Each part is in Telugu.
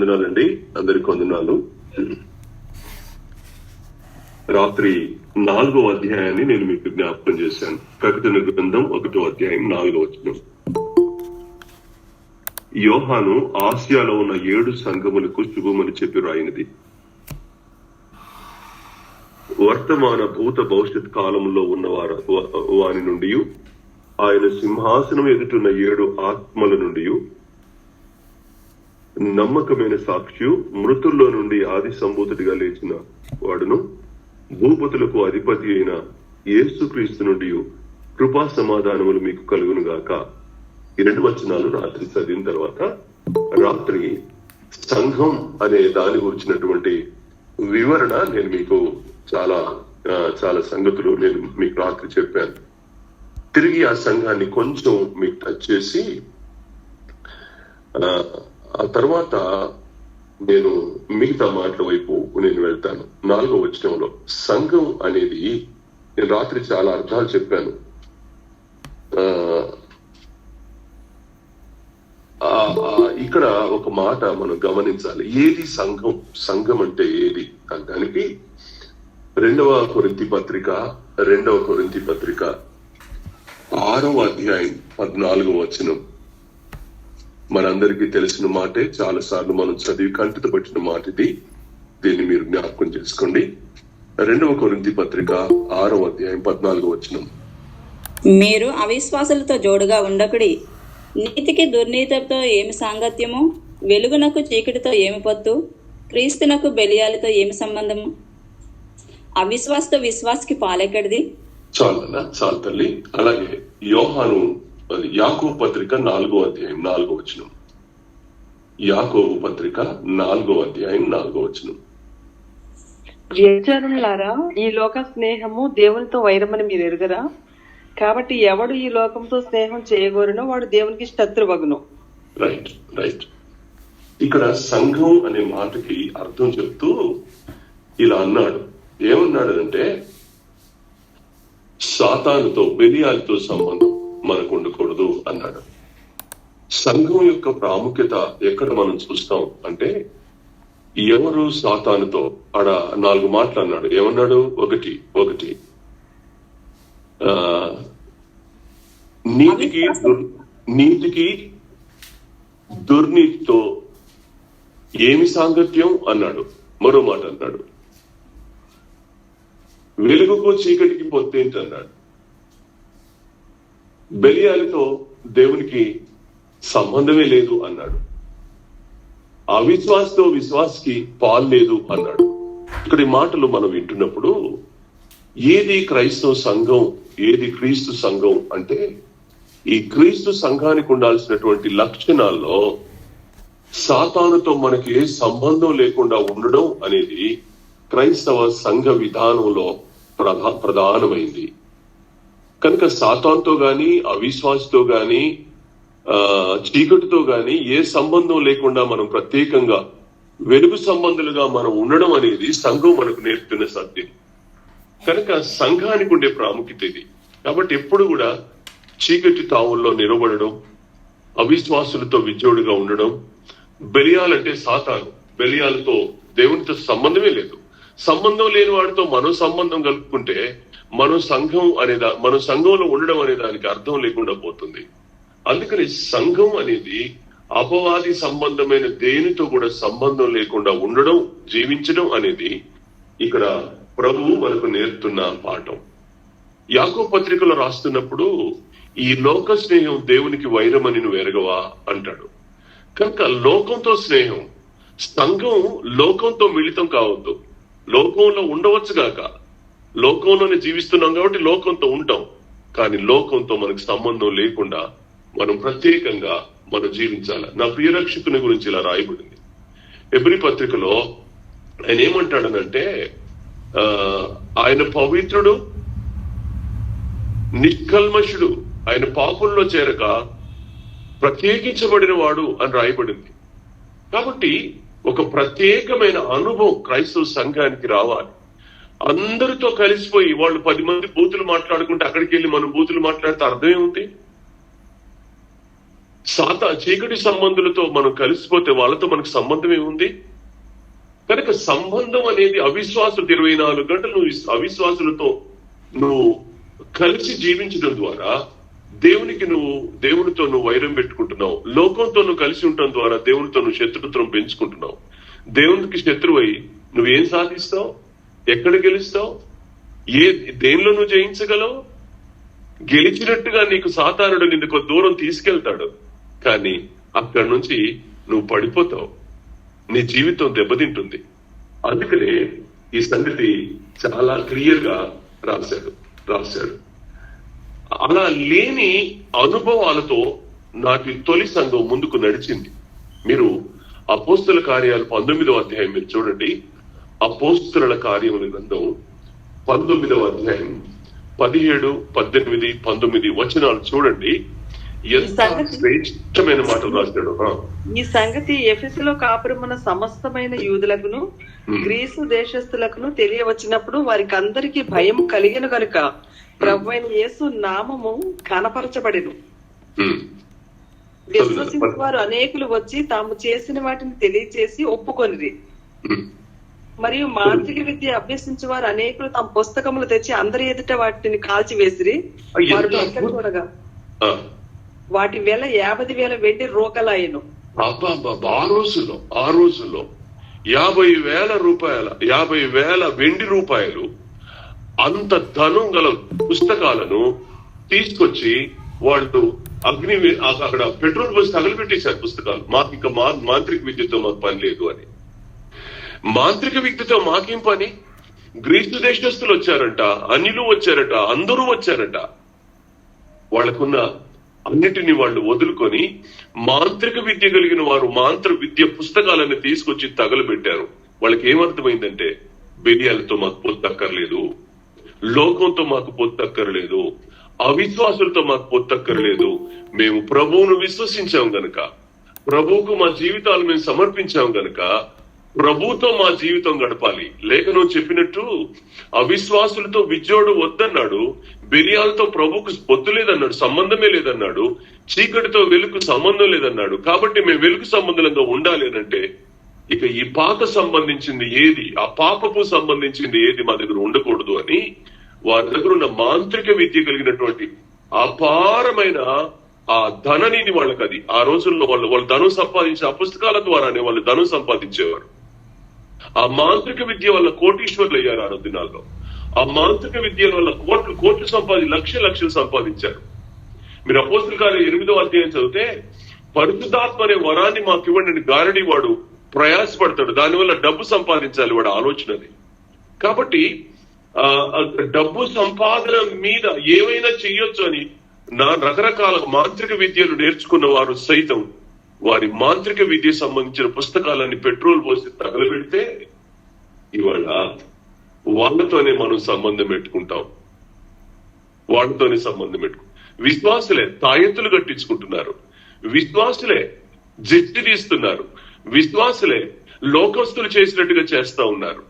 వందనాలండి, అందరికి వందనాలు. రాత్రి 4వ అధ్యాయాన్ని నేను మీకు జ్ఞాపకం చేశాను. ప్రకటన గ్రంథం 1వ అధ్యాయం 4వ వచనం. యోహాను ఆసియాలో ఉన్న 7 సంఘములకు శుభమని చెప్పి రాయినది. వర్తమాన భూత భవిష్యత్ కాలంలో ఉన్న వారి నుండి, ఆయన సింహాసనం ఎదుటున్న 7 ఆత్మల నుండి, నమ్మకమైన సాక్షి, మృతుల్లో నుండి ఆది సంభూతుడిగా లేచిన వాడును, భూపతులకు అధిపతి అయిన యేసుక్రీస్తు నుండి కృపా సమాధానములు మీకు కలుగును గాక. ఈ 2 వచనాలు రాత్రి చదివిన తర్వాత రాత్రి సంఘం అనే దాని గురించినటువంటి వివరణ నేను మీకు చాలా సంగతులు నేను మీకు రాత్రి చెప్పాను. తిరిగి ఆ సంఘాన్ని కొంచెం మీకు టచ్ చేసి ఆ తర్వాత నేను మిగతా మాటల వైపు నేను వెళ్తాను. 4వ వచనంలో సంఘం అనేది నేను రాత్రి చాలా అర్థాలు చెప్పాను. ఇక్కడ ఒక మాట మనం గమనించాలి. ఏది సంఘం? సంఘం అంటే ఏది దానికి 2వ కొరింథీ పత్రిక 6వ అధ్యాయం 14వ వచనం మనందరికీ తెలిసిన మాటే, చాలా సార్లు మనం చదివి కంటితో పట్టిన మాట ఇది. దీన్ని మీరు జ్ఞాపకం చేసుకోండి. 2వ కొరింథీ పత్రిక 6వ అధ్యాయం 14వ వచనం. మీరు అవిశ్వాసులతో జోడుగా ఉండకుడి. నీతికి దుర్నీతితో ఏమి సాంగత్యము? వెలుగునకు చీకటితో ఏమి పొత్తు? క్రీస్తునకు బెలియాలతో ఏమి సంబంధము? అవిశ్వాసతో విశ్వాసకి పాలెక్కడిది? చాలు తల్లి. అలాగే యోహాను యాకోబు పత్రిక 4వ అధ్యాయం 4వ వచనం. యాకోబు పత్రిక 4వ అధ్యాయం 4వ వచనం. వ్యభిచారులారా, ఈ లోక స్నేహము దేవునితో వైరమని మీరు ఎరుగరా? కాబట్టి ఎవడు ఈ లోకంతో స్నేహం చేయగోరునో వాడు దేవునికి శత్రువగును. రైట్. ఇక్కడ సంఘం అనే మాటకి అర్థం చెప్తూ ఇలా అన్నాడు. ఏమన్నాడు అంటే, సాతానుతో బెలియాలతో సంబంధం మనకు ఉండకూడదు అన్నాడు. సంఘం యొక్క ప్రాముఖ్యత ఎక్కడ మనం చూస్తాం అంటే, ఎవరు సాతానుతో ఆడ 4 మాటలు అన్నాడు. ఏమన్నాడు? ఒకటి నీతికి దుర్నీతితో ఏమి సాంగత్యం అన్నాడు. మరో మాట అన్నాడు, వెలుగుకు చీకటికి పొత్తేంటి అన్నాడు. బెలియాలతో దేవునికి సంబంధమే లేదు అన్నాడు. అవిశ్వాసతో విశ్వాసకి పాలు లేదు అన్నాడు. ఇక్కడ ఈ మాటలు మనం వింటున్నప్పుడు ఏది క్రైస్తవ సంఘం, ఏది క్రీస్తు సంఘం అంటే, ఈ క్రీస్తు సంఘానికి ఉండాల్సినటువంటి లక్షణాల్లో సాతానుతో మనకి ఏ సంబంధం లేకుండా ఉండడం అనేది క్రైస్తవ సంఘ విధానంలో ప్రధానమైంది. కనుక సాతానుతో గాని, అవిశ్వాసతో గాని, చీకటితో గాని ఏ సంబంధం లేకుండా మనం ప్రత్యేకంగా వెలుగు సంబంధులుగా మనం ఉండడం అనేది సంఘం మనకు నేర్పుతున్న సత్యం. కనుక సంఘానికి ఉండే ప్రాముఖ్యత ఇది. కాబట్టి ఎప్పుడు కూడా చీకటి తావుల్లో నిలబడడం, అవిశ్వాసులతో విజోడుగా ఉండడం, బెలియాలంటే సాతాను, బెలియాలతో దేవునితో సంబంధమే లేదు. సంబంధం లేని వాడితో మనం సంబంధం కలుపుకుంటే మన సంఘంలో ఉండడం అనే దానికి అర్థం లేకుండా పోతుంది. అందుకని సంఘం అనేది అపవాది సంబంధమైన దేనితో కూడా సంబంధం లేకుండా ఉండడం, జీవించడం అనేది ఇక్కడ ప్రభువు మనకు నేర్పుతున్న పాఠం. యాకోబు పత్రికలో రాస్తున్నప్పుడు ఈ లోక స్నేహం దేవునికి వైరమని నువ్వు ఎరగవా అంటాడు. కనుక లోకంతో స్నేహం, సంఘం లోకంతో మిళితం కావద్దు. లోకంలో ఉండవచ్చు గాక, లోకంలోనే జీవిస్తున్నాం కాబట్టి లోకంతో ఉంటాం. కానీ లోకంతో మనకు సంబంధం లేకుండా మనం ప్రత్యేకంగా మనం జీవించాలి. నా ప్రియరక్షకుని గురించి ఇలా రాయబడింది హెబ్రీ పత్రికలో. ఆయన ఏమంటాడనంటే, ఆయన పవిత్రుడు, నిష్కల్మషుడు, ఆయన పాపుల్లో చేరక ప్రత్యేకించబడిన వాడు అని రాయబడింది. కాబట్టి ఒక ప్రత్యేకమైన అనుభవం క్రైస్తవ సంఘానికి రావాలి. అందరితో కలిసిపోయి వాళ్ళు 10 మంది బూతులు మాట్లాడుకుంటే అక్కడికి వెళ్ళి మనం బూతులు మాట్లాడితే అర్థం ఏముంది? చీకటి సంబంధులతో మనం కలిసిపోతే వాళ్ళతో మనకు సంబంధం ఏముంది? కనుక సంబంధం అనేది అవిశ్వాసులు 24 గంటలు నువ్వు అవిశ్వాసులతో నువ్వు కలిసి జీవించడం ద్వారా దేవునితో నువ్వు వైరం పెట్టుకుంటున్నావు. లోకంతో నువ్వు కలిసి ఉండటం ద్వారా దేవునితో నువ్వు శత్రుత్వం పెంచుకుంటున్నావు. దేవునికి శత్రువై నువ్వేం సాధిస్తావు? ఎక్కడ గెలుస్తావు? దేనిలో నువ్వు జయించగలవు? గెలిచినట్టుగా నీకు సాతానుడు నిన్ను దూరం తీసుకెళ్తాడు, కానీ అక్కడి నుంచి నువ్వు పడిపోతావు, నీ జీవితం దెబ్బతింటుంది. అందుకనే ఈ సంగతి చాలా క్లియర్ గా రాశాడు. అలా లేని అనుభవాలతో నాటి తొలి సంఘం ముందుకు నడిచింది. మీరు అపోస్తుల కార్యాలు 19వ అధ్యాయం మీరు చూడండి. అపోస్తుల కార్యముల గ్రంథం 19వ అధ్యాయం 17, 18, 19 వచనాలు చూడండి. ఎంత శ్రేష్టమైన మాటలు రాశాడు. ఈ సంగతి ఎఫెసులో కాపురమున్న సమస్తమైన యూదులకును గ్రీసు దేశస్థులకును తెలియవచ్చినప్పుడు వారికి అందరికీ భయం కలిగిన కనుక ప్రభువైన యేసు నామము కనపరచబడెను. విశ్వసించే వారు అనేకులు వచ్చి తాము చేసిన వాటిని తెలియచేసి ఒప్పుకొనిరి. మరియు మాంత్రిక విద్య అభ్యసించే వారు అనేకులు తమ పుస్తకములు తెచ్చి అందరి ఎదుట వాటిని కాల్చివేసిరి. వారు లెక్క చూడగా వాటి వేల 50,000 వెండి రూకలాయను. ఆ రోజుల్లో 50,000 వెండి రూపాయలు అంత ధనం గల పుస్తకాలను తీసుకొచ్చి వాళ్ళు అక్కడ పెట్రోల్ పోసి తగలబెట్టేశారు పుస్తకాలు. మాకు ఇంకా మాంత్రిక విద్యతో మాకు పని లేదు అని. మాంత్రిక విద్యతో మాకేం పని? గ్రీసు దేశస్తులు వచ్చారంట, అన్యులు వచ్చారట, అందరూ వచ్చారట. వాళ్ళకున్న అన్నిటినీ వాళ్ళు వదులుకొని మాంత్రిక విద్య కలిగిన వారు మాంత్రిక విద్య పుస్తకాలను తీసుకొచ్చి తగలబెట్టారు. వాళ్ళకి ఏమర్థమైందంటే, బెలియాలతో మాకు పొత్తక్కర్లేదు, లోకంతో మాకు పొత్తక్కర్లేదు, అవిశ్వాసులతో మాకు పొత్తక్కర్లేదు. మేము ప్రభువును విశ్వసించాం గనక, ప్రభువుకు మా జీవితాలు మేము సమర్పించాం గనక ప్రభుతో మా జీవితం గడపాలి. లేఖనం చెప్పినట్టు అవిశ్వాసులతో విజ్జోడు వద్దన్నాడు, బెలియాలతో ప్రభుకు పొత్తు లేదన్నాడు, సంబంధమే లేదన్నాడు, చీకటితో వెలుగు సంబంధం లేదన్నాడు. కాబట్టి మేము వెలుగు సంబంధంగా ఉండాలి అంటే ఇక ఈ పాత సంబంధించింది ఏది, ఆ పాపపు సంబంధించింది ఏది మా దగ్గర ఉండకూడదు అని వారి దగ్గర ఉన్న మాంత్రిక విద్య కలిగినటువంటి అపారమైన ఆ ధననిధి వాళ్ళకి అది. ఆ రోజుల్లో వాళ్ళు ధనం సంపాదించే ఆ పుస్తకాల ద్వారానే వాళ్ళు ధనం సంపాదించేవారు. ఆ మాంత్రిక విద్య వల్ల కోటీశ్వర్లు అయ్యారు ఆ దినాల్లో. ఆ మాంత్రిక విద్య వల్ల కోట్లు లక్షలు సంపాదించారు. మీరు అపోస్తుల కార్యం 8వ అధ్యాయం చదివితే పరిశుద్ధాత్మ అనే వరాన్ని మాకు ఇవ్వండి గారడి వాడు ప్రయాసపడతాడు. దానివల్ల డబ్బు సంపాదించాలి వాడు ఆలోచనది. కాబట్టి డబ్బు సంపాదన మీద ఏమైనా చెయ్యొచ్చు అని రకరకాల మాంత్రిక విద్యలు నేర్చుకున్న వారు సైతం వారి మాంత్రిక విద్య సంబంధించిన పుస్తకాలన్నీ పెట్రోల్ పోసి తగలబెడితే ఇవాళ వాళ్ళతోనే మనం సంబంధం పెట్టుకుంటాం. విశ్వాసులే తాయెత్తులు కట్టించుకుంటున్నారు, విశ్వాసులే జిట్టి తీస్తున్నారు, విశ్వాసులే లోకస్తులు చేసినట్టుగా చేస్తా ఉన్నారు.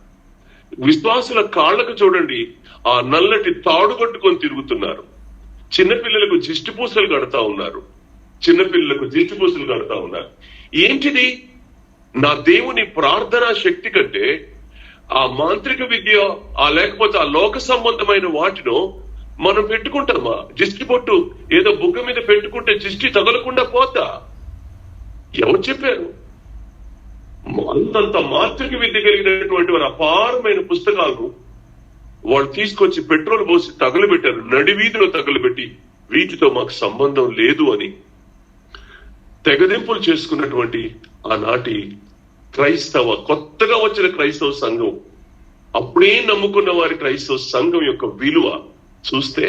విశ్వాసుల కాళ్లకు చూడండి ఆ నల్లటి తాడు కట్టుకొని తిరుగుతున్నారు. చిన్నపిల్లలకు దిష్టి పూసలు కడతా ఉన్నారు. ఏంటిది? నా దేవుని ప్రార్థనా శక్తి కంటే ఆ మాంత్రిక విద్య లేకపోతే ఆ లోక సంబంధమైన వాటిలో మనం పెట్టుకుంటామా? దిష్టి పొట్టు ఏదో బుగ్గ మీద పెట్టుకుంటే దిష్టి తగలకుండా పోతా? ఎవరు చెప్పారు? అంతంత మాంత్రిక విద్య కలిగినటువంటి వారు అపారమైన పుస్తకాలను వాళ్ళు తీసుకొచ్చి పెట్రోల్ పోసి తగలబెట్టారు, నడివీధిలో తగలబెట్టి వీటితో మాకు సంబంధం లేదు అని తెగదింపులు చేసుకున్నటువంటి ఆనాటి కొత్తగా వచ్చిన క్రైస్తవ సంఘం, అప్పుడే నమ్ముకున్న వారి క్రైస్తవ సంఘం యొక్క విలువ చూస్తే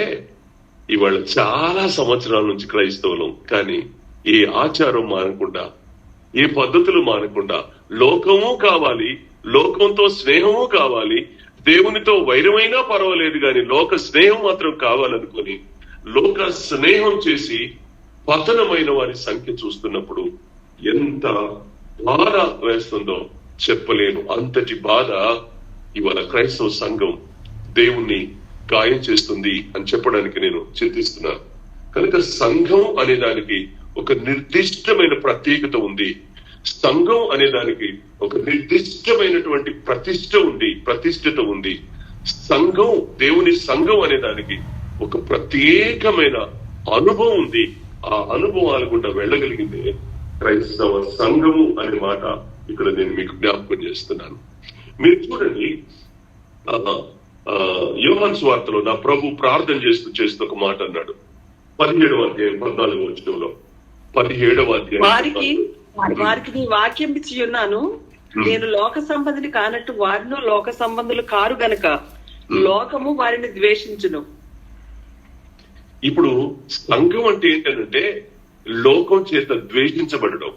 ఇవాళ చాలా సంవత్సరాల నుంచి క్రైస్తవులం, కానీ ఏ ఆచారం మానకుండా, ఏ పద్ధతులు మానకుండా, లోకము కావాలి, లోకంతో స్నేహము కావాలి, దేవునితో వైరమైనా పర్వాలేదు కానీ లోక స్నేహం మాత్రం కావాలనుకొని లోక స్నేహం చేసి పతనమైన వారి సంఖ్య చూస్తున్నప్పుడు ఎంత బాధ వేస్తుందో చెప్పలేను. అంతటి బాధ ఇవాళ క్రైస్తవ సంఘం దేవుణ్ణి గాయం చేస్తుంది అని చెప్పడానికి నేను చింతిస్తున్నాను. కనుక సంఘం అనే దానికి ఒక నిర్దిష్టమైన ప్రత్యేకత ఉంది. సంఘం అనే దానికి ఒక నిర్దిష్టమైనటువంటి ప్రతిష్టత ఉంది. సంఘం, దేవుని సంఘం అనే దానికి ఒక ప్రత్యేకమైన అనుభవం ఉంది. ఆ అనుభవాల గుండా వెళ్ళగలిగిందే క్రైస్తవ సంఘము అనే మాట ఇక్కడ నేను మీకు జ్ఞాపకం చేస్తున్నాను. మీరు చూడండి, యోహాను సువార్తలో నా ప్రభు ప్రార్థన చేస్తూ ఒక మాట అన్నాడు. 17వ అధ్యాయం 14వ వచనంలో, 17వ అధ్యాయం వారికి నీ వాక్యం ఇచ్చి ఉన్నాను, నేను లోక సంబంధిని కానట్టు వారిను లోక సంబంధులు కారు గనక లోకము వారిని ద్వేషించును. ఇప్పుడు సంఘం అంటే ఏంటంటే లోకం చేత ద్వేషించబడడం.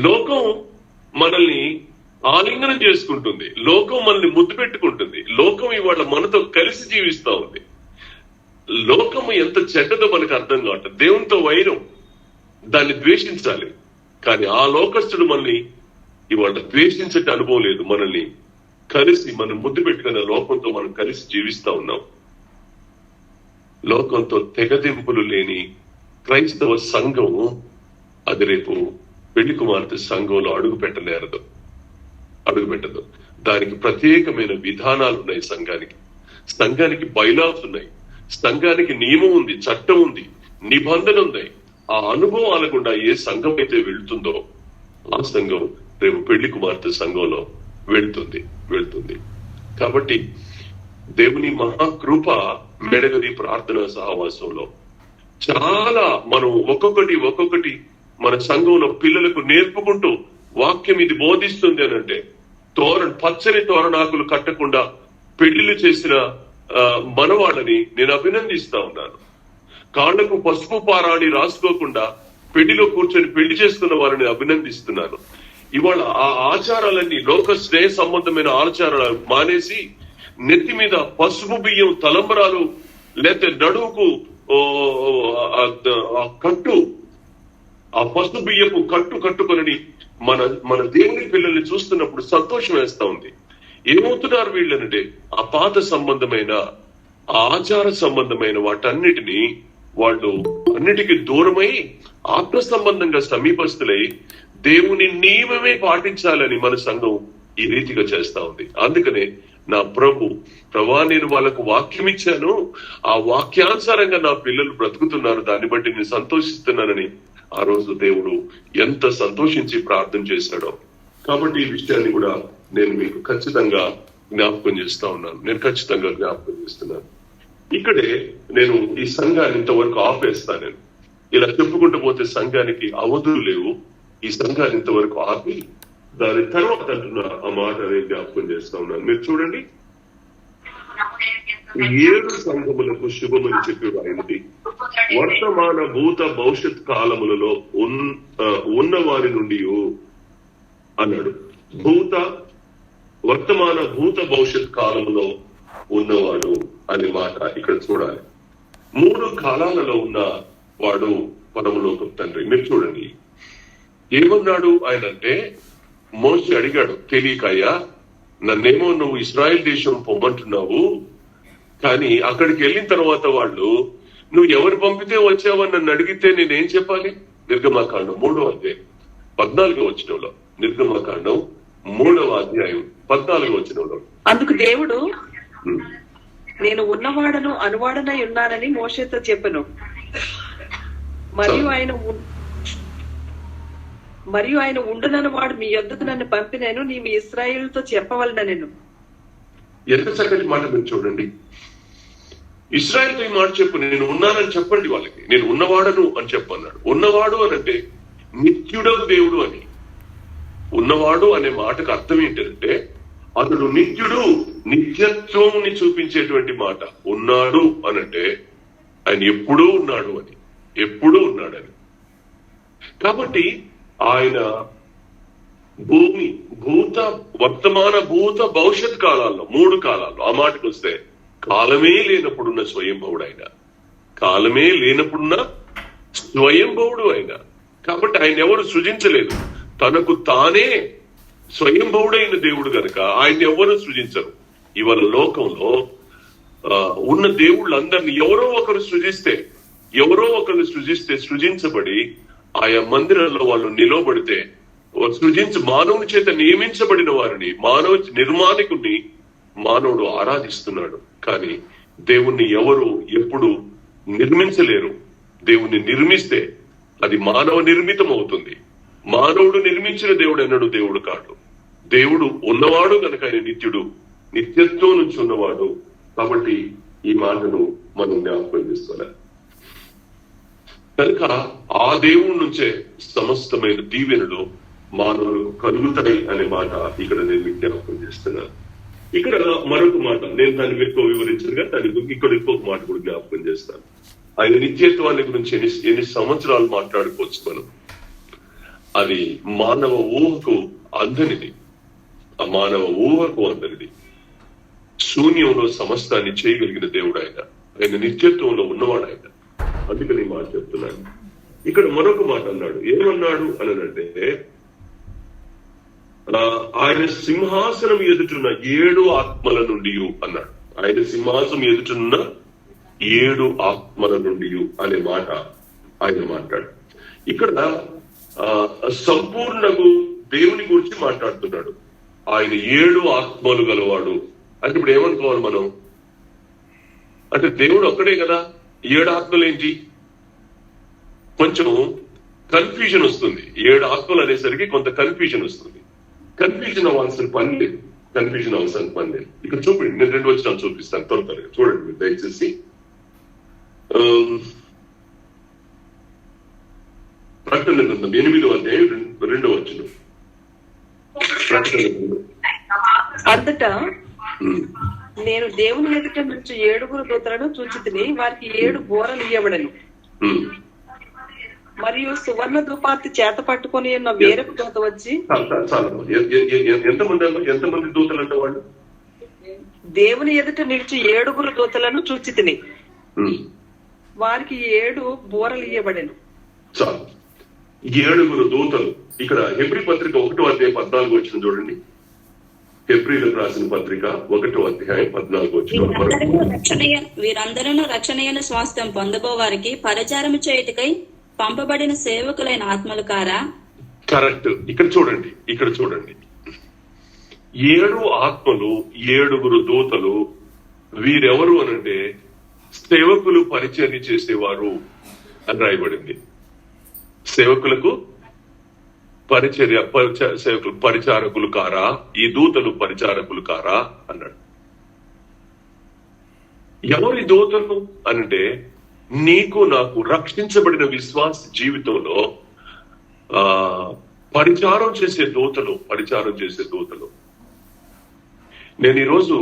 లోకం మనల్ని ఆలింగనం చేసుకుంటుంది, లోకం మనల్ని ముద్దు పెట్టుకుంటుంది, లోకం ఇవాళ మనతో కలిసి జీవిస్తా ఉంది. లోకము ఎంత చెడ్డదో మనకు అర్థం కావట్లేదు. దేవునితో వైరం, దాన్ని ద్వేషించాలి. కానీ ఆ లోకస్తుడు మనల్ని ఇవాళ ద్వేషించే అనుభవం లేదు. మనల్ని కలిసి మనం ముద్దు పెట్టుకున్న లోకంతో మనం కలిసి జీవిస్తా ఉన్నాం. లోకంతో తెగదింపులు లేని క్రైస్తవ సంఘము అది రేపు పెళ్లి కుమార్తె సంఘంలో అడుగు పెట్టదు. దానికి ప్రత్యేకమైన విధానాలు ఉన్నాయి. సంఘానికి బైలాస్ ఉన్నాయి, సంఘానికి నియమం ఉంది, చట్టం ఉంది, నిబంధన ఉన్నాయి. ఆ అనుభవాల గుండా ఏ సంఘం అయితే వెళ్తుందో ఆ సంఘం రేపు పెళ్లి కుమార్తె సంఘంలో వెళ్తుంది. కాబట్టి దేవుని మహాకృప మెడగది ప్రార్థన సహవాసంలో చాలా మనం ఒక్కొక్కటి మన సంఘంలో పిల్లలకు నేర్పుకుంటూ వాక్యం ఇది బోధిస్తుంది అని అంటే, పచ్చని తోరణాకులు కట్టకుండా పెళ్లిళ్ళు చేసిన మనవాళ్ళని నేను అభినందిస్తా ఉన్నాను. కాళ్లకు పసుపు పారాణి రాసుకోకుండా పెళ్లిలో కూర్చొని పెళ్లి చేసుకున్న వారిని అభినందిస్తున్నాను. ఇవాళ ఆ ఆచారాలన్నీ, లోక స్నేహ సంబంధమైన ఆచారాలు మానేసి నెత్తి మీద పసుపు బియ్యం తలంబరాలు, లేకపోతే నడువుకు ఆ పసుపు బియ్యపు కట్టుకొని మన దేవుని పిల్లల్ని చూస్తున్నప్పుడు సంతోషం వేస్తా ఉంది. ఏమవుతున్నారు వీళ్ళనంటే, ఆ పాత సంబంధమైన, ఆ ఆచార సంబంధమైన వాటన్నిటినీ వాళ్ళు అన్నిటికీ దూరమై ఆత్మ సంబంధంగా సమీపస్తులై దేవుని నియమమే పాటించాలని మన సంఘం ఈ రీతిగా చేస్తా ఉంది. అందుకనే నా ప్రభా నేను వాళ్ళకు వాక్యం ఇచ్చాను, ఆ వాక్యానుసారంగా నా పిల్లలు బ్రతుకుతున్నారు, దాన్ని బట్టి నేను సంతోషిస్తున్నానని ఆ రోజు దేవుడు ఎంత సంతోషించి ప్రార్థన చేశాడో. కాబట్టి ఈ విషయాన్ని కూడా నేను మీకు ఖచ్చితంగా జ్ఞాపకం చేస్తున్నాను. ఇక్కడే నేను ఈ సంఘాన్ని ఇంతవరకు ఆపేస్తాను. నేను ఇలా చెప్పుకుంటూ పోతే సంఘానికి అవధులు లేవు. ఈ సంఘాన్ని ఇంతవరకు ఆపి దాని తర్వాత అంటున్న ఆ మాట నేను జ్ఞాపకం చేస్తా ఉన్నాను. మీరు చూడండి, 7 సంఘములకు శుభమని చెప్పి రాయినది, వర్తమాన భూత భవిష్యత్ కాలములలో ఉన్న వారి నుండి అన్నాడు. వర్తమాన భూత భవిష్యత్ కాలములో ఉన్నవాడు అనే మాట ఇక్కడ చూడాలి. 3 కాలాలలో ఉన్న వాడు పరమలోక తండ్రి. మీరు చూడండి ఏమన్నాడు ఆయన అంటే, మోషే అడిగాడు, తెలియకయ్యా నన్నేమో నువ్వు ఇశ్రాయేల్ దేశం పొమ్మంటున్నావు, కానీ అక్కడికి వెళ్ళిన తర్వాత వాళ్ళు నువ్వు ఎవరు పంపితే వచ్చావని నన్ను అడిగితే నేనేం చెప్పాలి? నిర్గమాకాండం 3వ అధ్యాయం 14వ వచనంలో, నిర్గమాకాండం 3వ అధ్యాయం 14వ వచనంలో, అందుకు దేవుడు నేను ఉన్నవాడను అనువాడనై ఉన్నానని మోషేతో చెప్పను, మరియు ఆయన ఉండునని వాడు మీ యొద్దకు నన్ను పంపినాను, నీ మీ ఇశ్రాయేలుతో చెప్పవలన నేను. ఎంత చక్కటి మాట మీరు చూడండి. ఇశ్రాయేలుతో ఈ మాట చెప్పు, నేను ఉన్నానని చెప్పండి వాళ్ళకి, నేను ఉన్నవాడను అని చెప్పన్నాడు. ఉన్నవాడు అని అంటే నిత్యుడవు దేవుడు అని. ఉన్నవాడు అనే మాటకు అర్థం ఏంటంటే అతడు నిత్యుడు, నిత్యత్వంని చూపించేటువంటి మాట. ఉన్నాడు అనంటే ఆయన ఎప్పుడూ ఉన్నాడని. కాబట్టి ఆయన వర్తమాన భూత భవిష్యత్ కాలాల్లో 3 కాలాల్లో, ఆ మాటకు వస్తే కాలమే లేనప్పుడున్న స్వయంభవుడు ఆయన. కాబట్టి ఆయన ఎవరు సృజించలేదు, తనకు తానే స్వయంభవుడైన దేవుడు గనక ఆయన ఎవరు సృజించరు. ఇవాళ లోకంలో ఉన్న దేవుళ్ళందరినీ ఎవరో ఒకరు సృజించబడి ఆయా మందిరంలో వాళ్ళు నిలవబడితే మానవుని చేత నియమించబడిన వారిని మానవ నిర్మాణికుడిని మానవుడు ఆరాధిస్తున్నాడు. కానీ దేవుణ్ణి ఎవరు ఎప్పుడు నిర్మించలేరు. దేవుణ్ణి నిర్మిస్తే అది మానవ నిర్మితం అవుతుంది. మానవుడు నిర్మించిన దేవుడు ఎన్నడూ దేవుడు కాడు. దేవుడు ఉన్నవాడు కనుక ఆయన నిత్యుడు, నిత్యత్వం నుంచి ఉన్నవాడు. కాబట్టి ఈ మాటను మనం జ్ఞాపకం చేసుకోవాలి. కనుక ఆ దేవుడి నుంచే సమస్తమైన దీవెనలు మానవులు కలుగుతాయి అనే మాట ఇక్కడ నేను జ్ఞాపకం చేస్తున్నాను. ఇక్కడ మరొక మాట, నేను దాన్ని ఎక్కువ వివరించగా దాని ఇక్కడ ఇంకొక మాట కూడా జ్ఞాపకం చేస్తాను. ఆయన నిత్యత్వాన్ని గురించి ఎన్ని సంవత్సరాలు మాట్లాడుకోవచ్చు మనం. అది మానవ ఊహకు అందనిది. ఆ మానవ ఊహకు అందనిది. శూన్యంలో సమస్తాన్ని చేయగలిగిన దేవుడు ఆయన. ఆయన నిత్యత్వంలో ఉన్నవాడు ఆయన. అందుకని మాట చెప్తున్నాను. ఇక్కడ మరొక మాట అన్నాడు. ఏమన్నాడు అనంటే, ఆయన సింహాసనం ఎదుటున్న 7 ఆత్మల నుండి అన్నాడు. ఆయన సింహాసనం ఎదుటున్న 7 ఆత్మల నుండి అనే మాట ఆయన మాట్లాడు. ఇక్కడ సంపూర్ణకు దేవుని గురించి మాట్లాడుతున్నాడు. ఆయన 7 ఆత్మలు గలవాడు అంటే ఇప్పుడు ఏమనుకోవాలి మనం? అంటే దేవుడు ఒక్కడే కదా, 7 ఆత్మలు ఏంటి? కొంచెం కన్ఫ్యూజన్ వస్తుంది. 7 ఆత్మలు అనేసరికి కొంత కన్ఫ్యూజన్ వస్తుంది. కన్ఫ్యూజన్ అవ్వాల్సిన పని లేదు. ఇక్కడ చూడండి, నేను 2 వచనాలు చూపిస్తాను త్వరగా చూడండి మీరు దయచేసి. ప్రకటన గ్రంథం 8వ అధ్యాయం 2వ వచనం. ప్రకటన గ్రంథం. అంతటా నేను దేవుని ఎదుట నుంచి 7 దూతలను చూచితిని. వారికి 7 బోరలు ఇయ్యబడను. మరియు సువర్ణ ధూపార్తి చేత పట్టుకొని ఉన్న వేరొక దూత వచ్చి, ఎంతమంది దూతలు అంటే వాళ్ళు? దేవుని ఎదుట నిలిచి 7 దూతలను చూచితిని. వారికి 7 బోరలు ఇయ్యబడను. చాలు, 7 దూతలు. ఇక్కడ హెబ్రీ పత్రిక 1వ అధ్యాయం 14 వచ్చిన చూడండి. హెబ్రీలకు రాసిన పత్రిక 1వ అధ్యాయం 14 వచ్చిన. వీరందరూ రక్షణయైన స్వాస్థ్యం పొందబోవారికి పరిచారము చేయుటకై పంపబడిన సేవకులైన ఆత్మలు కారా? కరెక్ట్. ఇక్కడ చూడండి 7 ఆత్మలు, 7 దూతలు. వీరెవరు అనంటే సేవకులు, పరిచర్య చేసేవారు అని రాయబడింది. సేవకులకు సేవకులు పరిచారకులు కారా? ఈ దూతలు పరిచారకులు కారా అన్నాడు. ఎవరి దూతలు అనంటే నీకు నాకు రక్షించబడిన విశ్వాస జీవితంలో పరిచారం చేసే దూతలు. నేను ఈరోజు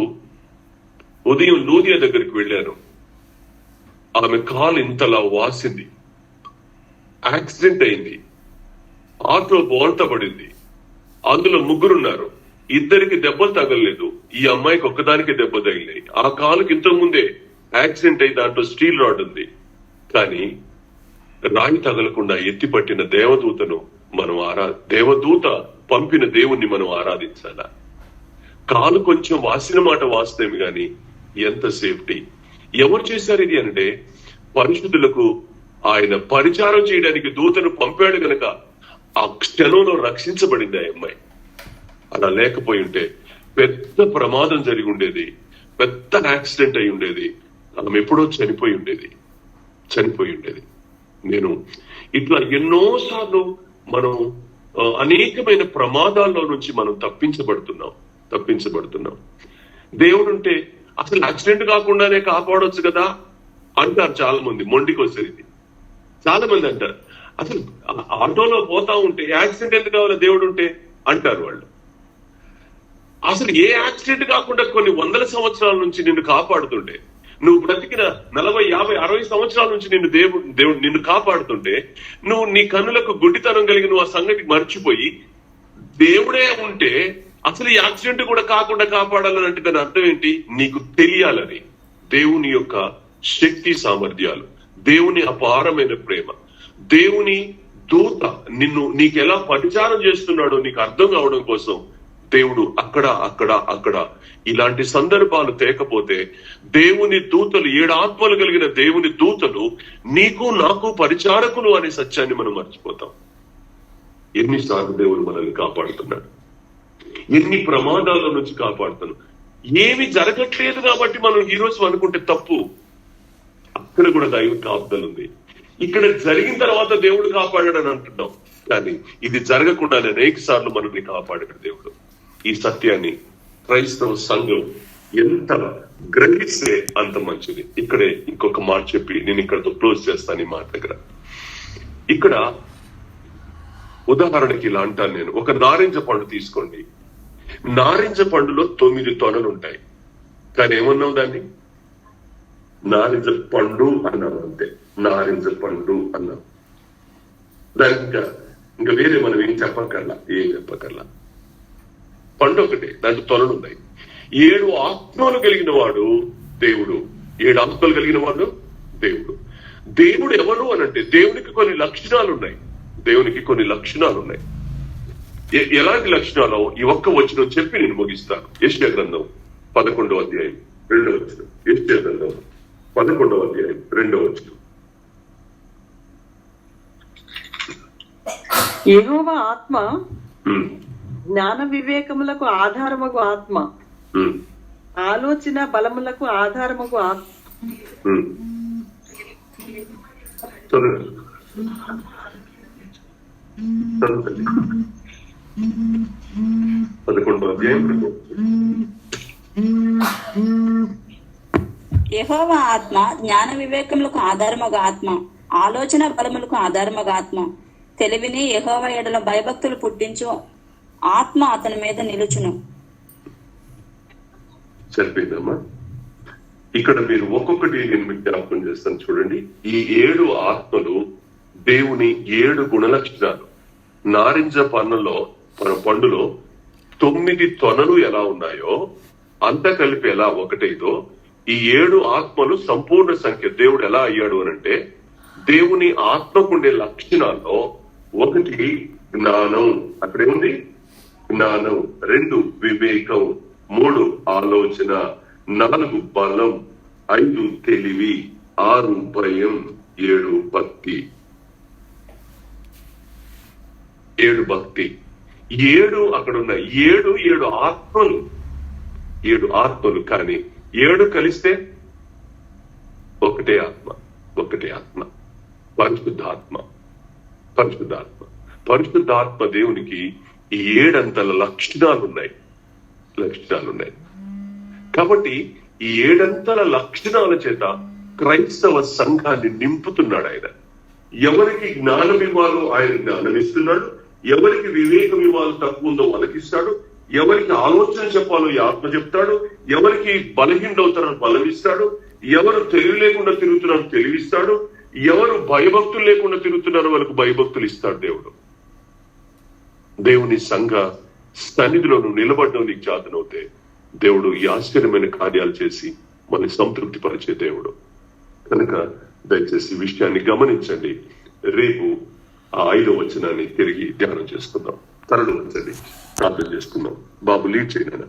ఉదయం లూదియా దగ్గరికి వెళ్ళాను. ఆమె కాలు ఇంతలా వాసింది. యాక్సిడెంట్ అయింది. ఆటో బోల్తా పడింది. అందులో 3 ఉన్నారు. 2కి దెబ్బలు తగలలేదు. ఈ అమ్మాయికి ఒక్కదానికి దెబ్బ తగిలినాయి. ఆ కాలుకి ఇంతకు ముందే యాక్సిడెంట్ అయి దాంట్లో స్టీల్ రాడ్ ఉంది. కానీ రాయి తగలకుండా ఎత్తిపట్టిన దేవదూతను మనం దేవదూత పంపిన దేవుణ్ణి మనం ఆరాధించాలా? కాలు కొంచెం వాసిన మాట వాస్తేమి గాని ఎంత సేఫ్టీ! ఎవరు చేశారు ఇది అంటే పరిశుద్ధులకు ఆయన పరిచారం చేయడానికి దూతను పంపాడు గనక ఆ క్షణంలో రక్షించబడింది ఆ అమ్మాయి. అలా లేకపోయి ఉంటే పెద్ద ప్రమాదం జరిగి ఉండేది. పెద్ద యాక్సిడెంట్ అయి ఉండేది. ఆమె ఎప్పుడో చనిపోయి ఉండేది. నేను ఇట్లా ఎన్నోసార్లు మనం అనేకమైన ప్రమాదాల్లో నుంచి మనం తప్పించబడుతున్నాం. దేవుడుంటే అసలు యాక్సిడెంట్ కాకుండానే కాపాడొచ్చు కదా అంటారు చాలా మంది. మొండికొచ్చేది చాలా మంది అంటారు. అసలు ఆటోలో పోతా ఉంటే యాక్సిడెంట్ ఎందుకు కావాలి దేవుడు ఉంటే అంటారు వాళ్ళు. అసలు ఏ యాక్సిడెంట్ కాకుండా కొన్ని 100 సంవత్సరాల నుంచి నిన్ను కాపాడుతుంటే, నువ్వు బ్రతికిన 40, 50, 60 సంవత్సరాల నుంచి దేవుడు నిన్ను కాపాడుతుంటే, నువ్వు నీ కన్నులకు గుడ్డితనం కలిగి నువ్వు ఆ సంగతి మర్చిపోయి దేవుడే ఉంటే అసలు ఈ యాక్సిడెంట్ కూడా కాకుండా కాపాడాలని అంటే దాని అర్థం ఏంటి? నీకు తెలియాలని దేవుని యొక్క శక్తి సామర్థ్యాలు, దేవుని అపారమైన ప్రేమ, దేవుని దూత నీకు ఎలా పరిచారం చేస్తున్నాడో నీకు అర్థం కావడం కోసం దేవుడు అక్కడ ఇలాంటి సందర్భాలు తేకపోతే దేవుని దూతలు 7 ఆత్మలు కలిగిన దేవుని దూతలు నీకు నాకు పరిచారకులు అనే సత్యాన్ని మనం మర్చిపోతాం. ఎన్నిసార్లు దేవుడు మనల్ని కాపాడుతున్నాడు, ఎన్ని ప్రమాదాల నుంచి కాపాడుతున్నాడు. ఏమి జరగట్లేదు కాబట్టి మనం ఈ రోజు అనుకుంటే తప్పు. అక్కడ కూడా దైవ కాపుదల ఉంది. ఇక్కడ జరిగిన తర్వాత దేవుడు కాపాడాడని అంటున్నాం, కానీ ఇది జరగకుండానే అనేక సార్లు మనల్ని కాపాడాడు దేవుడు. ఈ సత్యాన్ని క్రైస్తవ సంఘం ఎంత గ్రహిస్తే అంత మంచిది. ఇక్కడే ఇంకొక మాట చెప్పి నేను ఇక్కడతో క్లోజ్ చేస్తాను ఈ మాట దగ్గర. ఇక్కడ ఉదాహరణకి ఇలా అంటాను నేను, ఒక నారింజ పండు తీసుకోండి. నారింజ పండులో 9 తొనలు ఉంటాయి, కానీ ఏమన్నాం దాన్ని? నారింజ పండు అన్నాం, అంతే. నారింజ పండు అన్నాం. దానికి ఇంకా వేరే మనం ఏం చెప్పకర్లా. పండు ఒకటే, దాంట్లో తొనలు ఉన్నాయి. 7 ఆత్మలు కలిగిన వాడు దేవుడు. 7 ఆత్మలు కలిగిన వాడు దేవుడు. దేవుడు ఎవరు అనంటే దేవునికి కొన్ని లక్షణాలు ఉన్నాయి. ఎలాంటి లక్షణాలు? ఈ ఒక్క వచనం చెప్పి నేను ముగిస్తాను. యెషయా గ్రంథం 11వ అధ్యాయం 2వ వచనం. యెషయా గ్రంథం 11వ అధ్యాయం 2వ వచనం. యెహోవా ఆత్మ జ్ఞాన వివేకములకు ఆధారమగు ఆత్మ, ఆలోచన బలములకు ఆధారమగు ఆత్మ. 11వ అధ్యాయం 2వ. యెహోవా ఆత్మ జ్ఞాన వివేకములకు ఆధారమగు ఆత్మ, ఆలోచన బలములకు ఆధారమగు ఆత్మ. తెలివిని యెహోవా ఎడల భయభక్తులు పుట్టించు ఆత్మ అతని మీద నిలుచును. సరిపోయిందమ్మా. ఇక్కడ మీరు ఒక్కొక్కటి నేను మీకు జ్ఞాపకం చేస్తాను చూడండి. ఈ 7 ఆత్మలు దేవుని 7 గుణలక్షణాలు. నారింజ పండులో 9 తొనలు ఎలా ఉన్నాయో అంత కలిపి ఎలా ఒకటైదో ఈ 7 ఆత్మలు సంపూర్ణ సంఖ్య. దేవుడు ఎలా అయ్యాడు అనంటే దేవుని ఆత్మకుండే లక్షణాల్లో 1 జ్ఞానం, అక్కడేముంది జ్ఞానం. 2 వివేకం, 3 ఆలోచన, 4 బలం, 5 తెలివి, 6 భయం, 7 భక్తి. 7 భక్తి. 7 అక్కడ ఉన్నాయి. 7 ఆత్మలు. 7 ఆత్మలు, కానీ 7 కలిస్తే ఒకటే ఆత్మ. పరిశుద్ధాత్మ దేవునికి ఈ 7 అంతల లక్షణాలు ఉన్నాయి. కాబట్టి ఈ 7 అంతల లక్షణాల చేత క్రైస్తవ సంఘాన్ని నింపుతున్నాడు ఆయన. ఎవరికి జ్ఞానం ఇవ్వాలో ఆయన జ్ఞానం ఇస్తున్నాడు, ఎవరికి వివేకం ఇవ్వాలో తక్కువ ఉందో వాళ్ళకిస్తాడు, ఎవరికి ఆలోచన చెప్పాలో ఈ ఆత్మ చెప్తాడు, ఎవరికి బలహీనవుతారో బలం ఇస్తాడు, ఎవరు తెలివి లేకుండా తిరుగుతున్నారో తెలివిస్తాడు, ఎవరు భయభక్తులు లేకుండా తిరుగుతున్నారో వాళ్ళకు భయభక్తులు ఇస్తాడు దేవుడు. దేవుని సంఘ సన్నిధిలో నువ్వు నిలబడడం నీకు చేతనవుతే దేవుడు ఈ ఆశ్చర్యమైన కార్యాలు చేసి మనల్ని సంతృప్తి పరిచే దేవుడు. కనుక దయచేసి ఈ విషయాన్ని గమనించండి. రేపు ఆ 5వ వచనాన్ని తిరిగి ధ్యానం చేసుకుందాం. తరలు వచ్చండి, ప్రార్థన చేసుకుందాం. బాబు లీడ్ చేయనా.